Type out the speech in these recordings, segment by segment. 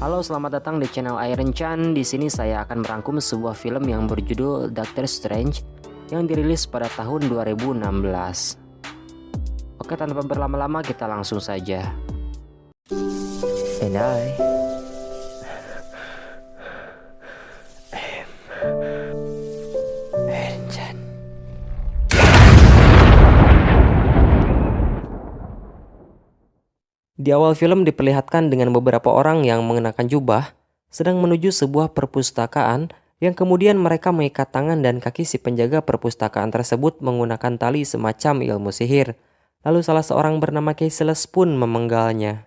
Halo, selamat datang di channel Iron Chan. Di sini saya akan merangkum sebuah film yang berjudul Doctor Strange yang dirilis pada tahun 2016. Oke, tanpa berlama-lama kita langsung saja. And I am Iron Chan. Di awal film diperlihatkan dengan beberapa orang yang mengenakan jubah sedang menuju sebuah perpustakaan yang kemudian mereka mengikat tangan dan kaki si penjaga perpustakaan tersebut menggunakan tali semacam ilmu sihir. Lalu salah seorang bernama Cassius pun memenggalnya.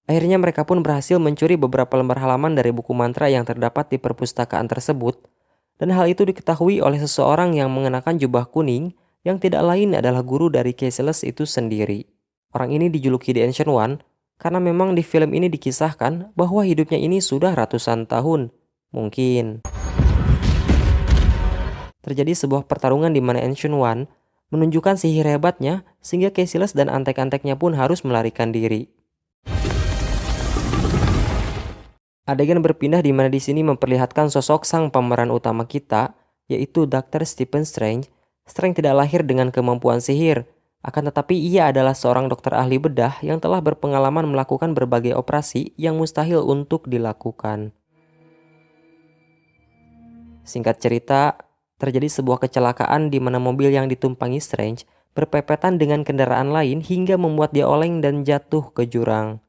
Akhirnya mereka pun berhasil mencuri beberapa lembar halaman dari buku mantra yang terdapat di perpustakaan tersebut. Dan hal itu diketahui oleh seseorang yang mengenakan jubah kuning yang tidak lain adalah guru dari Cassius itu sendiri. Orang ini dijuluki The Ancient One karena memang di film ini dikisahkan bahwa hidupnya ini sudah ratusan tahun. Mungkin terjadi sebuah pertarungan di mana Ancient One menunjukkan sihir hebatnya sehingga Cassius dan antek-anteknya pun harus melarikan diri. Adegan berpindah di mana di sini memperlihatkan sosok sang pemeran utama kita, yaitu Dr. Stephen Strange. Strange tidak lahir dengan kemampuan sihir, akan tetapi ia adalah seorang dokter ahli bedah yang telah berpengalaman melakukan berbagai operasi yang mustahil untuk dilakukan. Singkat cerita, terjadi sebuah kecelakaan di mana mobil yang ditumpangi Strange berpepetan dengan kendaraan lain hingga membuat dia oleng dan jatuh ke jurang.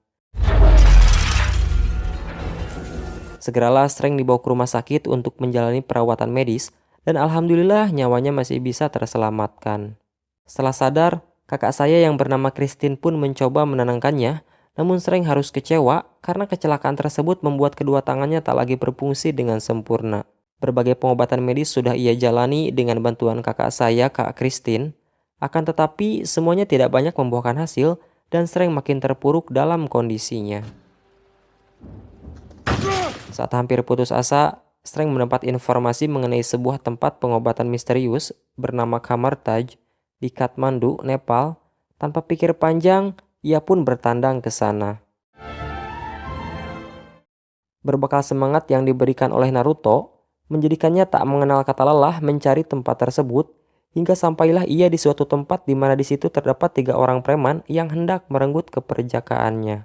Segeralah Strange dibawa ke rumah sakit untuk menjalani perawatan medis dan alhamdulillah nyawanya masih bisa terselamatkan. Setelah sadar, kakak saya yang bernama Christine pun mencoba menenangkannya, namun Strange harus kecewa karena kecelakaan tersebut membuat kedua tangannya tak lagi berfungsi dengan sempurna. Berbagai pengobatan medis sudah ia jalani dengan bantuan kakak saya, Kak Christine, akan tetapi semuanya tidak banyak membuahkan hasil dan Strange makin terpuruk dalam kondisinya. Saat hampir putus asa, Strange mendapat informasi mengenai sebuah tempat pengobatan misterius bernama Kamar Taj di Kathmandu, Nepal. Tanpa pikir panjang, ia pun bertandang ke sana. Berbekal semangat yang diberikan oleh Naruto, menjadikannya tak mengenal kata lelah mencari tempat tersebut, hingga sampailah ia di suatu tempat di mana di situ terdapat 3 orang preman yang hendak merenggut keperjakaannya.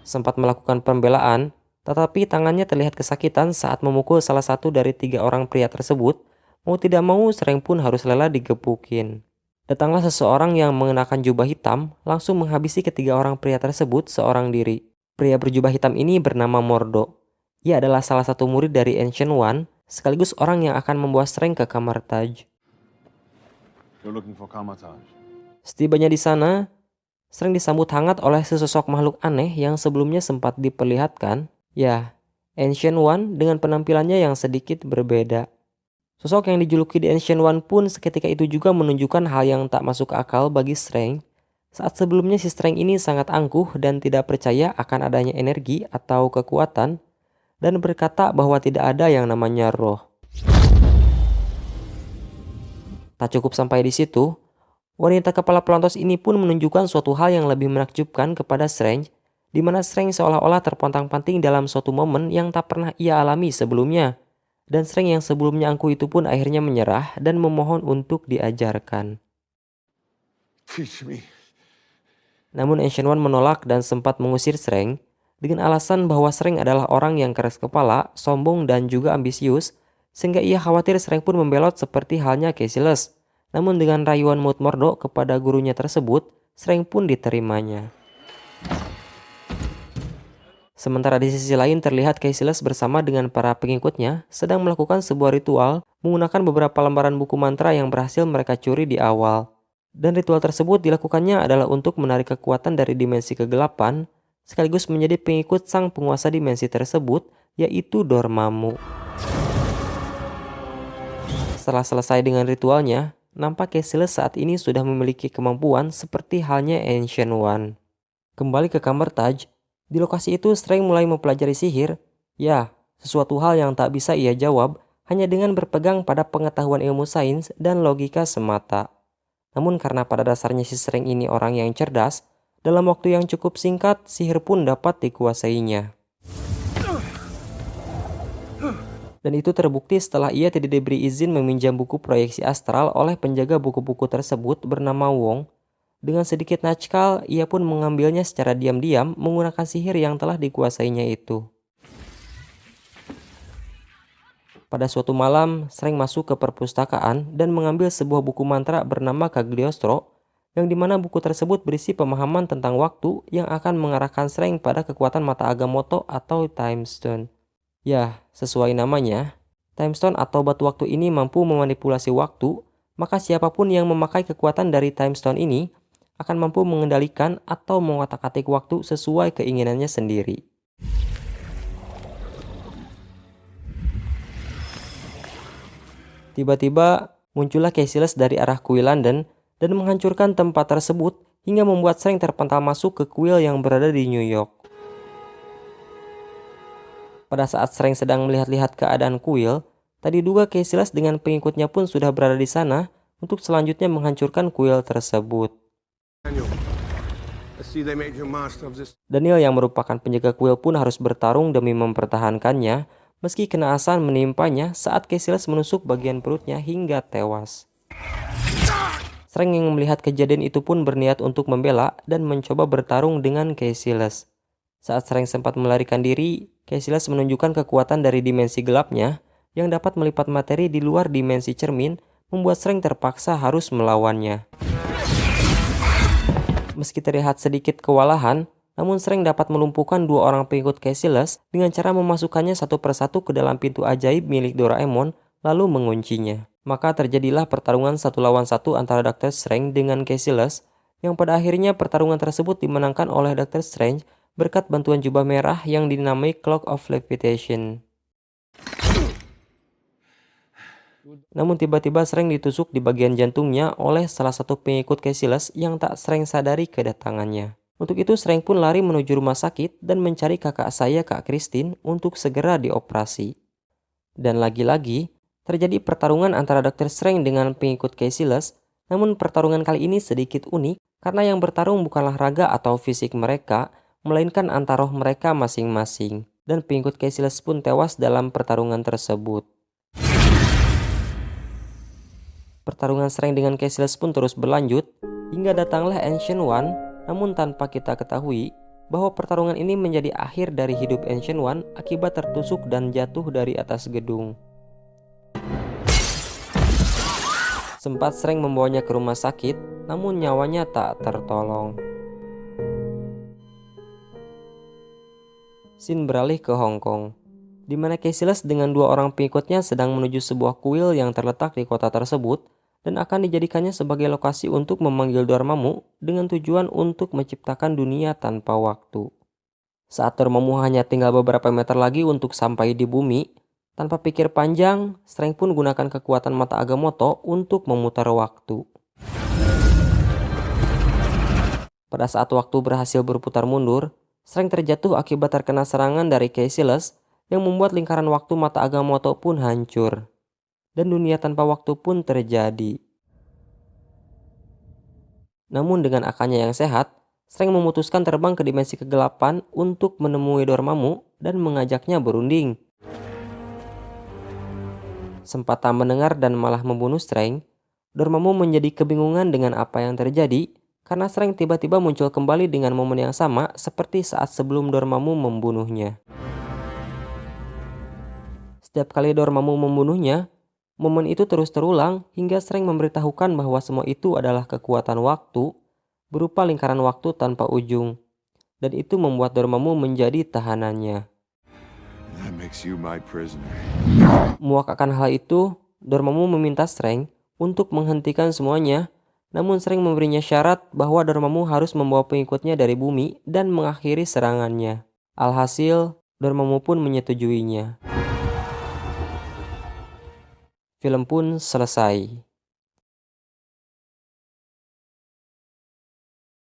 Sempat melakukan pembelaan, tetapi tangannya terlihat kesakitan saat memukul salah satu dari 3 orang pria tersebut. Mau tidak mau, Strange pun harus rela digebukin. Datanglah seseorang yang mengenakan jubah hitam, langsung menghabisi ketiga orang pria tersebut seorang diri. Pria berjubah hitam ini bernama Mordo. Ia adalah salah satu murid dari Ancient One, sekaligus orang yang akan membawa Strange ke Kamar Taj. Setibanya di sana, Strange disambut hangat oleh sesosok makhluk aneh yang sebelumnya sempat diperlihatkan. Ya, Ancient One dengan penampilannya yang sedikit berbeda. Sosok yang dijuluki The Ancient One pun seketika itu juga menunjukkan hal yang tak masuk akal bagi Strange. Saat sebelumnya si Strange ini sangat angkuh dan tidak percaya akan adanya energi atau kekuatan dan berkata bahwa tidak ada yang namanya roh. Tak cukup sampai di situ, wanita kepala pelontos ini pun menunjukkan suatu hal yang lebih menakjubkan kepada Strange, di mana Strange seolah-olah terpontang-panting dalam suatu momen yang tak pernah ia alami sebelumnya. Dan Strange yang sebelumnya angkuh itu pun akhirnya menyerah dan memohon untuk diajarkan. Namun Ancient One menolak dan sempat mengusir Strange dengan alasan bahwa Strange adalah orang yang keras kepala, sombong dan juga ambisius, sehingga ia khawatir Strange pun membelot seperti halnya Cassius. Namun dengan rayuan Mood Mordo kepada gurunya tersebut, Strange pun diterimanya. Sementara di sisi lain terlihat Cassius bersama dengan para pengikutnya sedang melakukan sebuah ritual menggunakan beberapa lembaran buku mantra yang berhasil mereka curi di awal. Dan ritual tersebut dilakukannya adalah untuk menarik kekuatan dari dimensi kegelapan, sekaligus menjadi pengikut sang penguasa dimensi tersebut, yaitu Dormammu. Setelah selesai dengan ritualnya, nampak Cassius saat ini sudah memiliki kemampuan seperti halnya Ancient One. Kembali ke Kamar Taj, di lokasi itu Strange mulai mempelajari sihir. Ya, sesuatu hal yang tak bisa ia jawab hanya dengan berpegang pada pengetahuan ilmu sains dan logika semata. Namun karena pada dasarnya si Strange ini orang yang cerdas, Dalam waktu yang cukup singkat, sihir pun dapat dikuasainya. Dan itu terbukti setelah ia tidak diberi izin meminjam buku proyeksi astral oleh penjaga buku-buku tersebut bernama Wong. Dengan sedikit nakal, ia pun mengambilnya secara diam-diam menggunakan sihir yang telah dikuasainya itu. Pada suatu malam, Shrek masuk ke perpustakaan dan mengambil sebuah buku mantra bernama Cagliostro, yang dimana buku tersebut berisi pemahaman tentang waktu yang akan mengarahkan Shrek pada kekuatan mata Agamotto atau Time Stone. Ya, sesuai namanya, Time Stone atau batu waktu ini mampu memanipulasi waktu, maka siapapun yang memakai kekuatan dari Time Stone ini akan mampu mengendalikan atau mengotak-atik waktu sesuai keinginannya sendiri. Tiba-tiba muncullah Cassius dari arah kuil London dan menghancurkan tempat tersebut hingga membuat Shrek terpental masuk ke kuil yang berada di New York. Pada saat Shrek sedang melihat-lihat keadaan kuil, tadi duga Cassius dengan pengikutnya pun sudah berada di sana untuk selanjutnya menghancurkan kuil tersebut. Daniel yang merupakan penjaga kuil pun harus bertarung demi mempertahankannya, meski kenaasan menimpanya saat Cassius menusuk bagian perutnya hingga tewas. Shrek yang melihat kejadian itu pun berniat untuk membela dan mencoba bertarung dengan Cassius. Saat Shrek sempat melarikan diri, Cassius menunjukkan kekuatan dari dimensi gelapnya yang dapat melipat materi di luar dimensi cermin, membuat Shrek terpaksa harus melawannya. Meski terlihat sedikit kewalahan, namun Shrek dapat melumpuhkan dua orang pengikut Cassius dengan cara memasukkannya satu persatu ke dalam pintu ajaib milik Doraemon, lalu menguncinya. Maka terjadilah pertarungan 1 lawan 1 antara Dr. Strange dengan Cassius, yang pada akhirnya pertarungan tersebut dimenangkan oleh Dr. Strange berkat bantuan jubah merah yang dinamai Cloak of Levitation. Namun tiba-tiba Shrek ditusuk di bagian jantungnya oleh salah satu pengikut Cassius yang tak Shrek sadari kedatangannya. Untuk itu Shrek pun lari menuju rumah sakit dan mencari kakak saya Kak Christine untuk segera dioperasi. Dan lagi-lagi terjadi pertarungan antara Dr. Shrek dengan pengikut Cassius, namun pertarungan kali ini sedikit unik karena yang bertarung bukanlah raga atau fisik mereka, melainkan antara roh mereka masing-masing. Dan pengikut Cassius pun tewas dalam pertarungan tersebut. Pertarungan Shrek dengan Cassius pun terus berlanjut hingga datanglah Ancient One, namun tanpa kita ketahui bahwa pertarungan ini menjadi akhir dari hidup Ancient One akibat tertusuk dan jatuh dari atas gedung. Sempat Shrek membawanya ke rumah sakit, namun nyawanya tak tertolong. Scene beralih ke Hong Kong, di mana Cassius dengan dua orang pengikutnya sedang menuju sebuah kuil yang terletak di kota tersebut dan akan dijadikannya sebagai lokasi untuk memanggil Dormammu dengan tujuan untuk menciptakan dunia tanpa waktu. Saat Dormammu hanya tinggal beberapa meter lagi untuk sampai di bumi, tanpa pikir panjang, Shrek pun gunakan kekuatan mata Agamotto untuk memutar waktu. Pada saat waktu berhasil berputar mundur, Shrek terjatuh akibat terkena serangan dari Cassius yang membuat lingkaran waktu mata Agamotto pun hancur. Dan dunia tanpa waktu pun terjadi. Namun dengan akalnya yang sehat, Shrek memutuskan terbang ke dimensi kegelapan untuk menemui Dormammu dan mengajaknya berunding. Sempat tak mendengar dan malah membunuh Shrek, Dormammu menjadi kebingungan dengan apa yang terjadi karena Shrek tiba-tiba muncul kembali dengan momen yang sama seperti saat sebelum Dormammu membunuhnya. Setiap kali Dormammu membunuhnya, momen itu terus terulang hingga Shrek memberitahukan bahwa semua itu adalah kekuatan waktu berupa lingkaran waktu tanpa ujung. Dan itu membuat Dormammu menjadi tahanannya. Muak akan hal itu, Dormammu meminta Shrek untuk menghentikan semuanya. Namun Shrek memberinya syarat bahwa Dormammu harus membawa pengikutnya dari bumi dan mengakhiri serangannya. Alhasil, Dormammu pun menyetujuinya. Film pun selesai.